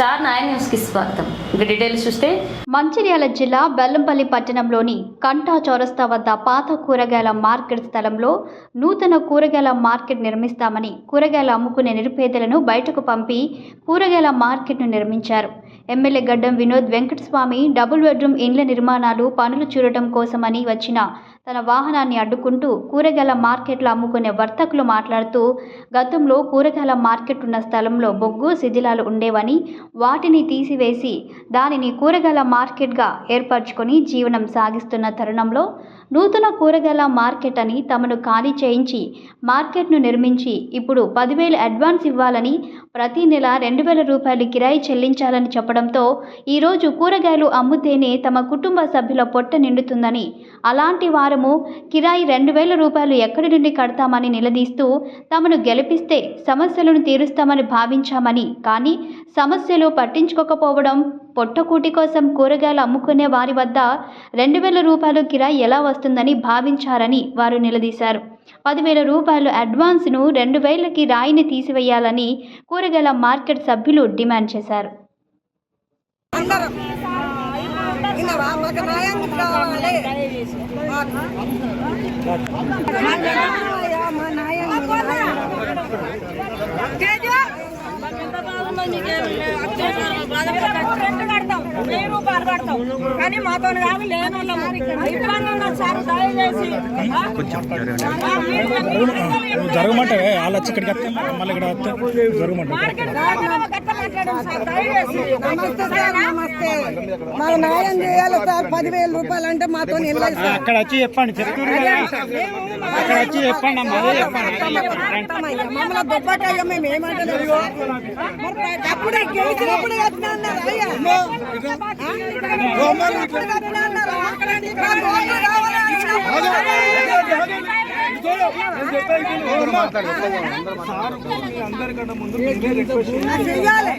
Star 9 news కి స్వాగతం. Details చూస్తే మంచిర్యాల జిల్లా బెల్లంపల్లి పట్టణంలోని కంటా చౌరస్తా వద్ద పాత కూరగాయల మార్కెట్ స్థలంలో నూతన కూరగాయల మార్కెట్ నిర్మిస్తామని కూరగాయలు అమ్ముకునే నిరుపేదలను బయటకు పంపి కూరగాయల మార్కెట్ను నిర్మించారు. ఎమ్మెల్యే గడ్డం వినోద్ వెంకటస్వామి డబుల్ బెడ్రూమ్ ఇండ్ల నిర్మాణాలు పనులు చూడటం కోసమని వచ్చిన తన వాహనాన్ని అడ్డుకుంటూ కూరగాయల మార్కెట్లో అమ్ముకునే వర్తకులు మాట్లాడుతూ గతంలో కూరగాయల మార్కెట్ ఉన్న స్థలంలో బొగ్గు శిథిలాలు ఉండేవని వాటిని తీసివేసి దానిని కూరగాయల మార్కెట్గా ఏర్పరచుకొని జీవనం సాగిస్తున్న తరుణంలో నూతన కూరగాయల మార్కెట్ అని తమను ఖాళీ చేయించి మార్కెట్ను నిర్మించి ఇప్పుడు 10,000 అడ్వాన్స్ ఇవ్వాలని ప్రతి నెల 2,000 రూపాయలు కిరాయి చెల్లించాలని చెప్పడంతో ఈరోజు కూరగాయలు అమ్ముతేనే తమ కుటుంబ సభ్యుల పొట్ట నిండుతుందని, అలాంటి వారము కిరాయి 2,000 రూపాయలు ఎక్కడి నుండి కడతామని నిలదీస్తూ తమను గెలిపిస్తే సమస్యలను తీరుస్తామని భావించామని, కానీ సమస్యలు పట్టించుకోకపోవడం, పొట్టకూటి కోసం కూరగాయలు అమ్ముకునే వారి వద్ద 2,000 రూపాయలు కిరాయి ఎలా వస్తుందని భావించారని వారు నిలదీశారు. 10,000 రూపాయలు అడ్వాన్స్ను 2,000కి రాయిని తీసివేయాలని కూరగాయల మార్కెట్ సభ్యులు డిమాండ్ చేశారు. కానీ మాతో లేని సార్ దయచేసి జరగమంటే వాళ్ళు వచ్చి ఇక్కడికి వస్తే మళ్ళీ ఇక్కడ వస్తే జరగమంటారు. మాకు న్యాయం చేయాలి సార్. 10,000 రూపాయలు అంటే మాతో అక్కడ వచ్చి చెప్పండి, అక్కడ వచ్చి చెప్పండి మమ్మల్ని దొబ్బటయ్యా. మేము ఏమంటలేదు. అప్పుడే గెలిచినప్పుడు అందరికన్నా ముందు చెయ్యాలి.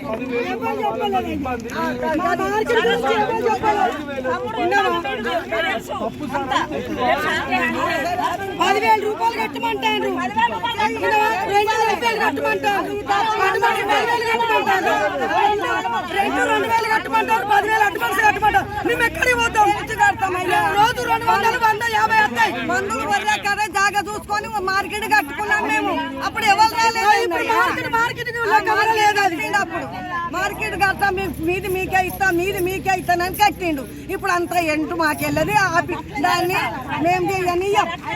10,000 రూపాయలు కట్టమంటారు. 2,000 కట్టమంటారు. 2,000 కట్టమంటారు. 10,000 అడ్వాన్స్ కట్టమంటారు. మేము ఎక్కడికి పోతాం? రోజు 200, 150 వస్తాయి. మందులు వల్ల కదా జాగా చూసుకొని మార్కెట్ కట్టుకున్నాం మేము. అప్పుడు ఎవరు అప్పుడు మార్కెట్ కడతాం, మీది మీకే ఇస్తాం, మీది మీకే ఇస్తానని కట్టిండు. ఇప్పుడు అంతా ఎంటు మాకెళ్ళది ఆపి దాన్ని మేము చేయని